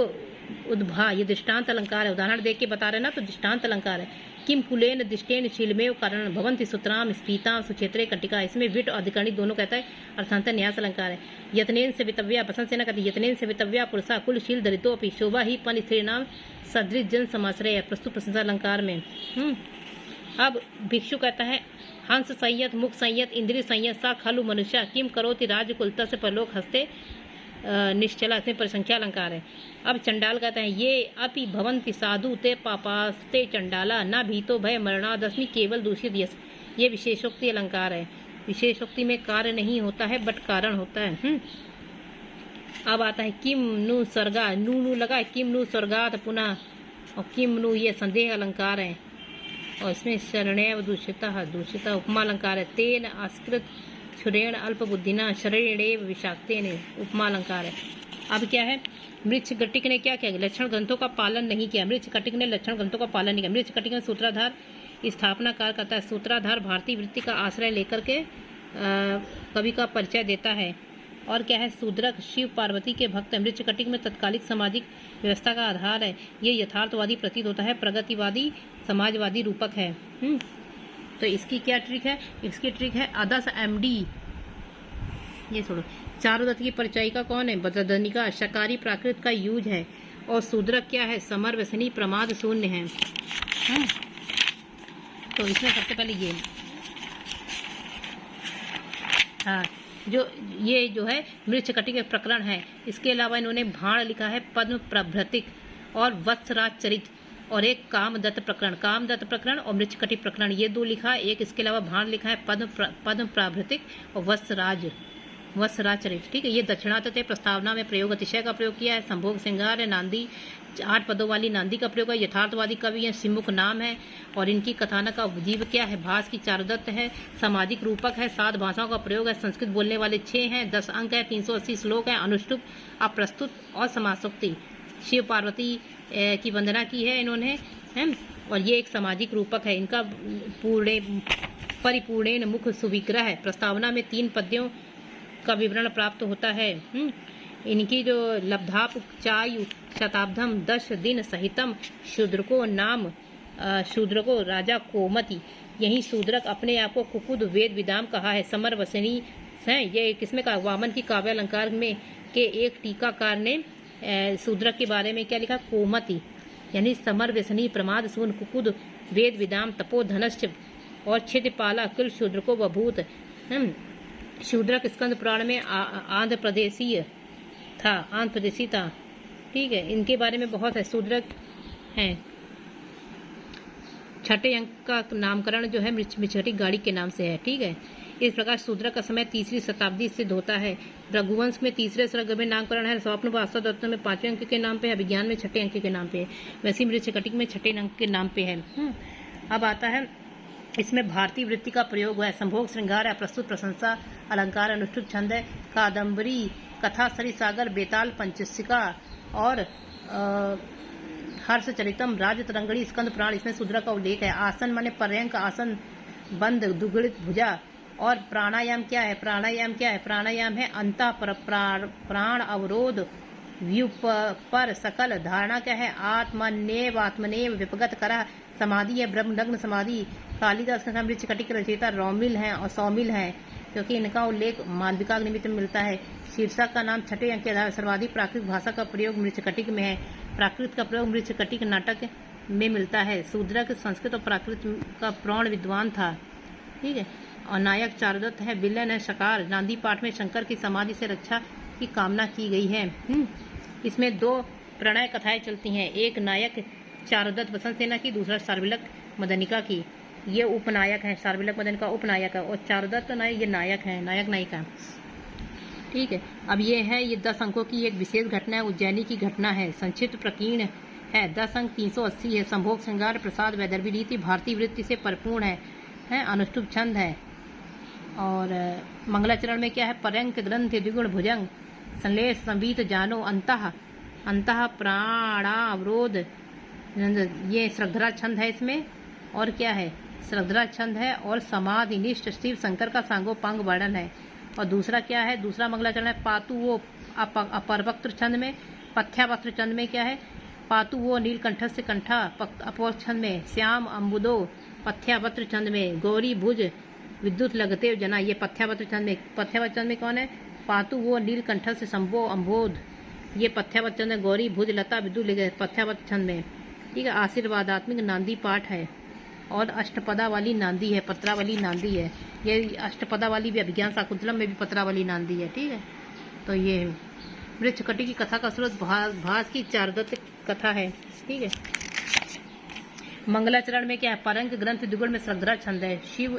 उद्भा, ये दृष्टांत अलंकार है। उदाहरण देख के बता रहे ना, तो दृष्टांत अलंकार है। किम कुलेन दिष्टेन शीलमेव कारण भवंति सुतराम स्फीताम सुक्षेत्रे कंटिका, इसमें विट और अधिकरणी दोनों कहता है अर्थांतर न्यास अलंकार है। यत्नेन से वितव्या बसंत सेना कहती है यत्नेन से वितव्या पुरुषा कुलशील दरितो शोभा ही पन स्त्री नाम सदृश जन समाश्रय, प्रस्तुत प्रशंसा अलंकार में। अब भिक्षु कहता है हंस संयत मुख संयत इंद्रिय संयत सा खलु मनुष्य किम करोति राज्य कुलता से परलोक हस्ते निश्चला, इसमें परिसंख्या अलंकार है। अब चंडाल कहता है ये अपि भवंति साधु ते पापास्ते चंडाला न भीतो भय मरणादस्मि केवल दूषित यश, ये विशेषोक्ति अलंकार है। विशेषोक्ति में कार्य नहीं होता है बट कारण होता है। अब आता है किम नु स्वर्गा, नू लगा किम नु स्वर्गात पुनः, और किम नु ये संदेह अलंकार है। और इसमें शरणैव दूषिता उपमा अलंकार है। तेन आस्कृत छुरेण अल्प बुद्धिना शरणेव विषाक्तेन, उपमा अलंकार है। अब क्या है? मृक्ष कटिक ने क्या किया? लक्षण ग्रंथों का पालन नहीं किया। मृक्ष कटिक ने लक्षण ग्रंथों का पालन नहीं किया। मृक्ष कटिक में सूत्राधार स्थापना कार्य करता है। सूत्राधार भारतीय वृत्ति का आश्रय लेकर के कवि का परिचय देता है और क्या है, शूद्रक शिव पार्वती के भक्त, मृच्छकटिक में तत्कालिक सामाजिक व्यवस्था का आधार है, ये यथार्थवादी प्रतीत होता है, प्रगतिवादी समाजवादी रूपक है। तो इसकी क्या ट्रिक है, इसकी ट्रिक है आदर्श एमडी। ये छोड़ो, चारुदत्त की परिचायिका कौन है, बद्रधनिका, शकारी प्राकृत का यूज है, और शूद्रक क्या है, समर व्यसनी प्रमाद शून्य है। तो इसमें सबसे पहले ये जो ये जो है मृच्छकटिक प्रकरण है, इसके अलावा इन्होंने भाण लिखा है, पद्म प्रभृतिक और वत्सराज चरित, और एक कामदत्त प्रकरण और मृच्छकटिक प्रकरण, ये 2 लिखा है। एक इसके अलावा भाण लिखा है पद्म प्राभृतिक और वत्सराज चरित, ठीक है। ये दक्षिणात्य प्रस्तावना में प्रयोग अतिशय का प्रयोग किया है। संभोग श्रृंगार है, नांदी 8 पदों वाली नांदी का प्रयोग है। यथार्थवादी कवि है, सिमुख नाम है, और इनकी कथानक का उपजीव क्या है, भास की चारुदत्त है। सामाजिक रूपक है, 7 भाषाओं का प्रयोग है, संस्कृत बोलने वाले 6 हैं, 10 अंक है, 380 श्लोक है, अनुष्टुप, अप्रस्तुत और समासोक्ति। शिव पार्वती की वंदना की है इन्होंने, है, और ये एक सामाजिक रूपक है। इनका परिपूर्णेन मुख सुविग्रह है। प्रस्तावना में 3 पद्यों का विवरण प्राप्त होता है। इनकी जो लब्धाप चायु शताब्दम 10 दिन सहितम शूद्रको राजा कोमति, यही शूद्रक अपने आप को कुकुद वेद विदाम कहा है। समर वसनी है, ये किसमें कहा, वामन की काव्य अलंकार में के एक टीकाकार ने शूद्रक के बारे में क्या लिखा, कोमति यानी समर व्यसनी प्रमाद सून कुकुद वेद विदाम तपो धनश्च और छिदपाला कुल शूद्रको बभूत। शूद्रक स्कंद पुराण में आंध्र प्रदेशी था, ठीक है। इनके बारे में बहुत है। शूद्रक हैं, 6ठे अंक का नामकरण जो है मृच्छकटिक गाड़ी के नाम से है, ठीक है। इस प्रकार शूद्रक का समय 3री शताब्दी सिद्ध होता है। रघुवंश में 3रे सर्ग में नामकरण है, स्वप्न वास्तव में 5वें अंक के नाम पे है, विज्ञान में 6ठे अंक के नाम पे है, वैसे मृच्छकटिक में 6ठे अंक के नाम पे है। अब आता है इसमें भारतीय वृत्ति का प्रयोग है। संभोग श्रृंगार है, प्रस्तुत प्रशंसा अलंकार, अनुष्ठुप छंद है, कादम्बरी, कथा, सरिसागर, बेताल, पंचसिका और हर्ष चरितम, राज तरंगड़ी, स्कंद पुराण, इसमें शूद्रक का उल्लेख है। आसन माने पर्यंक आसन, बंद, दुगड़ित भुजा, और प्राणायाम क्या है, प्राणायाम है अंतः प्राण अवरोध, व्युपर सकल, धारणा क्या है, आत्मनेव विपगत करा, समाधि है ब्रह्म नग्न समाधि। कालिदास का नाम मृच्छकटिक रचयिता रौमिल हैं और सौमिल हैं, क्योंकि इनका उल्लेख मालविका के निमित्त में मिलता है। शीर्षक का नाम 6ठे अंक के आधार, सर्वाधिक प्राकृत भाषा का प्रयोग मृच्छकटिक में है। प्राकृत का प्रयोग मृच्छकटिक नाटक में मिलता है। शूद्रक संस्कृत और प्राकृत का प्रौढ़ विद्वान था, ठीक है। और नायक चारुदत्त है, विलन है शकार। नांदी पाठ में शंकर की समाधि से रक्षा की कामना की गई है। इसमें 2 प्रणय कथाएं चलती हैं, एक नायक चारुदत्त बसंत सेना की, दूसरा शार्विलक मदनिका की। ये उपनायक है, शार्विलक मदनिका उपनायक है, और चारुदत्त ये नायक है, नायक नायिका, ठीक है। अब ये है, ये 10 अंकों की एक विशेष घटना है, उज्जैनी की घटना है। संक्षिप्त प्रकीर्ण है, 10 अंक 380 है। संभोग श्रृंगार प्रसाद वैदर्भी रीति भारतीय वृत्ति से परिपूर्ण है, अनुष्टुप छंद है। और मंगलाचरण में क्या है, पर्यंक ग्रंथ द्विगुण भुजंग, संलेश संवीत जानो, अंतः प्राणावरोध, ये श्रद्धरा छंद है इसमें। और क्या है, श्रद्धरा छंद है, और समाधि निष्ठ शिव शंकर का सांगोपांग वर्णन है। और दूसरा क्या है, दूसरा मंगलाचरण है पातु वो अपरवक्त्र छंद में। पथ्यावक्त्र छंद में क्या है, पातु वो नीलकंठ से कंठा, अपोर छंद में श्याम अम्बुदो, पथ्यावक्त्र छंद में गौरी भुज विद्युत लगते जना, ये पथ्यावक्त्र छंद में। पथ्यावक्त्र छंद में कौन है, पातु वो नीलकंठ से संभो अम्बोध, ये पथ्यावक्त्र छंद में। गौरी भुज लता विद्युत लगे पथ्यावक्त्र छंद में, ठीक है। आशीर्वादात्मक नांदी पाठ है, और अष्टपदा वाली नांदी है, पत्रा वाली नांदी है। ये अष्टपदा वाली भी अभिज्ञान शाकुंतलम में भी पत्रा वाली नांदी है, ठीक है। तो ये मृच्छकटिक की कथा का स्रोत भास की चारुदत्त कथा है, ठीक है। मंगलाचरण में क्या है, परंक ग्रंथ द्विगुण में श्रद्धरा छंद है। शिव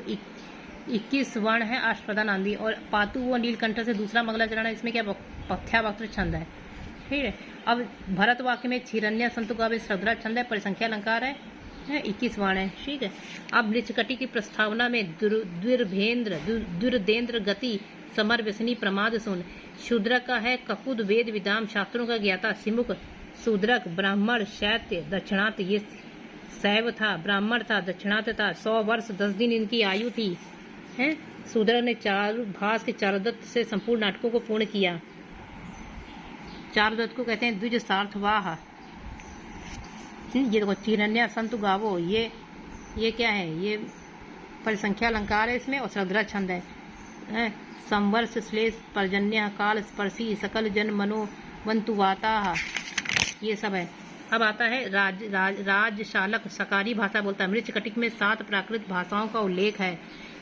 21 वर्ण है, अष्टपदा नांदी। और पातु वो नीलकंठ से दूसरा मंगलाचरण है, इसमें क्या पथ्यावक्त्र छंद है, ठीक है। अब भरत वाक्य में छिरन्या संतुका में श्रद्धरा छंद है, परिसंख्या अलंकार है, 21 वर्ण है, ठीक है। अब मृच्छकटिक की प्रस्तावना में दुर्देन्द्र गति, समर व्यसनी प्रमाद सुन। शूद्रक का है ककुद वेद विदाम, शास्त्रों का ज्ञाता सिमुख। शूद्रक ब्राह्मण शैत्य दक्षिणात, ये शैव था, ब्राह्मण था, दक्षिणात था। 100 वर्ष 10 दिन इनकी आयु थी, है। शूद्रक ने चारुभाष के चारुदत्त से संपूर्ण नाटकों को पूर्ण किया। चारुदत्त को कहते हैं द्विज सार्थवाह। ये देखो चिरन्या संतु गावो, ये क्या है, ये परिसंख्या अलंकार है इसमें और श्रद्धा छंद है। संवर्ष श्लेष पर्जन्य काल स्पर्शी सकल जन मनो वंतुवाता, ये सब है। अब आता है राजशालक, सकारी भाषा बोलता है। मृच्छकटिक में 7 प्राकृत भाषाओं का उल्लेख है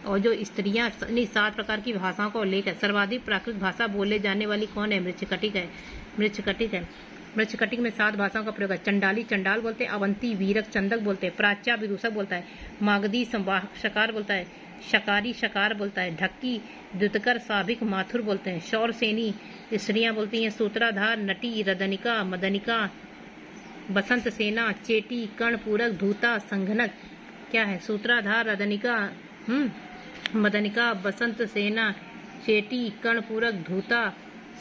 और जो स्त्रियां 7 प्रकार की भाषाओं का उल्लेख है। सर्वाधिक प्राकृत भाषा बोले जाने वाली कौन है? मृच्छकटिक है। मृच्छकटिक में 7 भाषाओं का प्रयोग है। चंडाली चंडाल बोलते हैं, अवंती वीरक चंदक बोलते हैं, प्राच्या विदूषक बोलता है, मागधी शकार बोलता है, शकारी शकार बोलता है, ढक्की द्युतकर साभिक माथुर बोलते हैं, शौरसेनी स्त्रियां बोलती हैं, सूत्राधार नटी रदनिका मदनिका बसंत सेना चेटी कर्णपूरक धूता संघनक। क्या है? सूत्राधार रदनिका मदनिका बसंत सेना चेटी कर्णपूरक धूता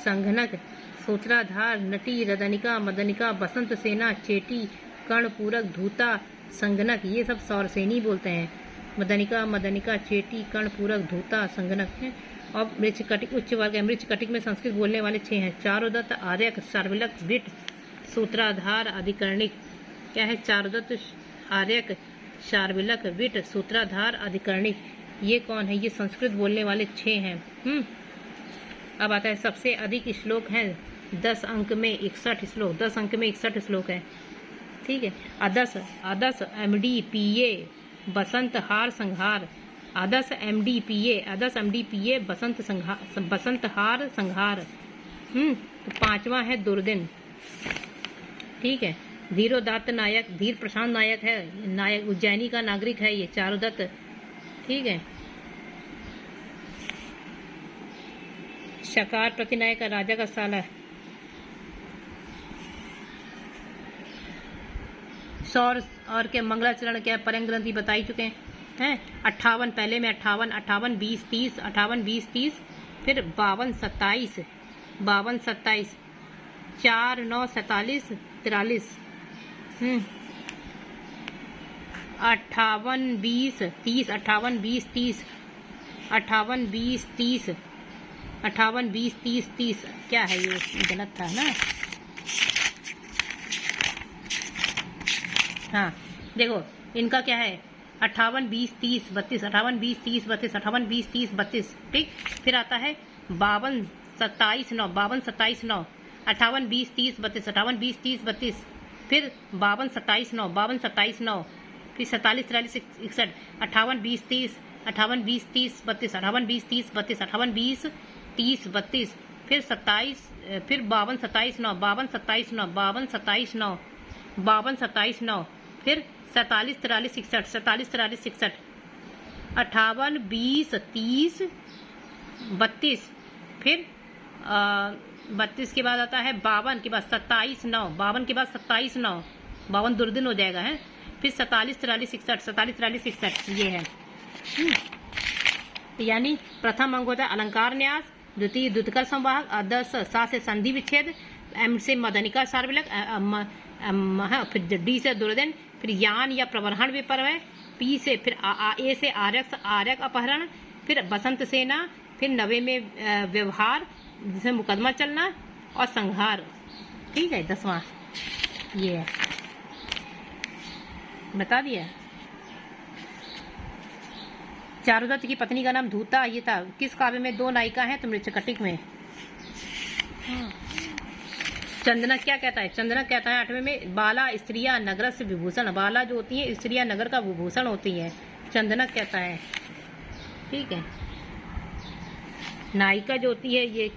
संघनक। सूत्राधार नटी रदनिका मदनिका बसंत सेना चेटी कर्णपूरक धूता संघनक, ये सब सौरसेनी बोलते हैं। मदनिका चेटी कर्णपूरक धूता संघनक है। और मृच्छकटिक उच्च वर्ग है। मृच्छकटिक में संस्कृत बोलने वाले 6 हैं। चारुदत्त आर्यक शार्विलक विट सूत्राधार अधिकरणिक। क्या है? चारुदत्त आर्यक शार्विलक विट सूत्राधार अधिकरणिक, ये कौन है? ये संस्कृत बोलने वाले 6 हैं। अब आता है सबसे अधिक श्लोक हैं 10 अंक में 61 श्लोक। 10 अंक में 61 श्लोक है। ठीक है। अदस MD PA बसंत हार संहार। अदस MD PA बसंत हार संहार। तो 5वां है दुर्दिन। ठीक है। धीरोदात्त नायक, धीर प्रशांत नायक है, नायक उज्जैनी का नागरिक है ये चारुदत्त। ठीक है। शकार प्रतिनायक राजा का साला। सौर और के मंगलाचरण क्या परम ग्रंथि बताई चुके हैं। 58 पहले में 58 20 30 58 20 30, फिर 52 27 4 9 47 43। 58 20 30 58 20 30 58 20 30 58 20 30 30। क्या है ये? गलत था ना। हाँ देखो इनका क्या है 58 20 30 32 58 20 30 32 58 20 30 32। ठीक। फिर आता है 52 27 9 52 27 9 58 20 30 32 58 20 30 32। फिर 52 27 9 52 27 9। फिर 47 43 61 58 20 30 58 20 30 32 58 20 30 32 58 20 30 32। फिर 27 फिर 52 27 9 52 27 9 52 27 9 52 27 9। फिर 47 43 61 47 43 61 58 20 30 32। फिर 32 के बाद आता है 52 के बाद 27 9 52 के बाद 27 9 52 दुर्दिन हो जाएगा है। फिर 47 43 61 47 43 61 ये है। यानी प्रथम अंक होता है अलंकार न्यास, द्वितीय द्युतकर संवाहक, आदर्श सा से संधि विच्छेद, एम से मदनिका सार्वलक, फिर डी से दुर्दिन, फिर यान या प्रवरहण विपर्य, पी से फिर ए से आर्यक अपहरण, फिर बसंत सेना, फिर नवे में व्यवहार जिसमें मुकदमा चलना, और संहार। ठीक है। 10वां ये है, बता दिया। चारुदत्त की पत्नी का नाम धूता ये था। किस काव्य में 2 नायिका हैं? तो मृच्छकटिक में। चंदनक क्या कहता है? चंदनक कहता है 8वें में बाला स्त्रिया नगर से विभूषण। बाला जो होती है स्त्रिया नगर का विभूषण होती है, चंदनक कहता है। ठीक है। नायिका जो होती है ये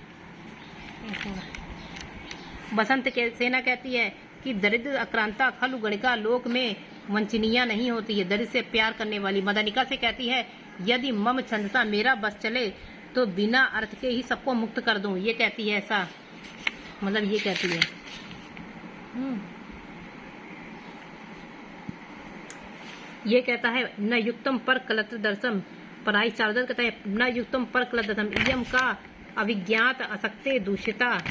बसंत के सेना कहती है कि दरिद्र आक्रांता खलु गणिका लोक में वंचनीय नहीं होती है, दरिद्र से प्यार करने वाली। मदनिका से कहती है यदि मम छंदसा मेरा बस चले तो बिना अर्थ के ही सबको मुक्त कर दूं, ये कहती है। ऐसा मतलब ये कहती है। ये कहता है न युक्तम पर कलत्र दर्शम। पराई चारुदत्त कहता है न युक्तम पर कलत्र दर्शम इयम का अविज्ञात असक्ते दूषिता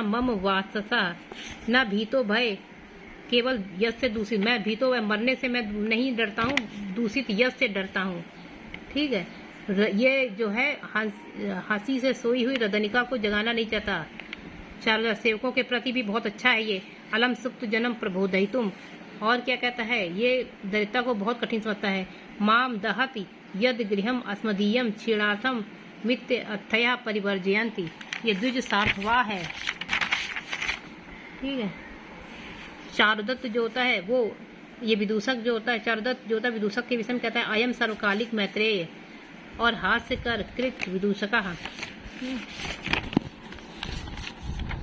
मम वाससा न भीतो भय केवल यश से दूषित। मैं भीतो भय मरने से मैं नहीं डरता हूँ, दूषित यश से डरता हूँ। ठीक है। ये जो है हंसी से सोई हुई रदनिका को जगाना नहीं चाहता। चार सेवकों के प्रति भी बहुत अच्छा है ये। अलम सुप्त जन्म प्रबोधयितुम। और क्या कहता है, ये दरिद्रता को बहुत कठिन समझता है। माम दहति यद गृहम अस्मदीयम क्षीणार्थम मित्य अथया परिवर्जयंती। ये द्विज सार्थवा है, ठीक है। चारुदत्त जो होता है वो, ये विदूषक जो होता है, चारुदत्त जो होता है विदूषक के विषय में कहता है अयम सर्वकालिक मैत्रेय और हास्य कर कृत विदूषका।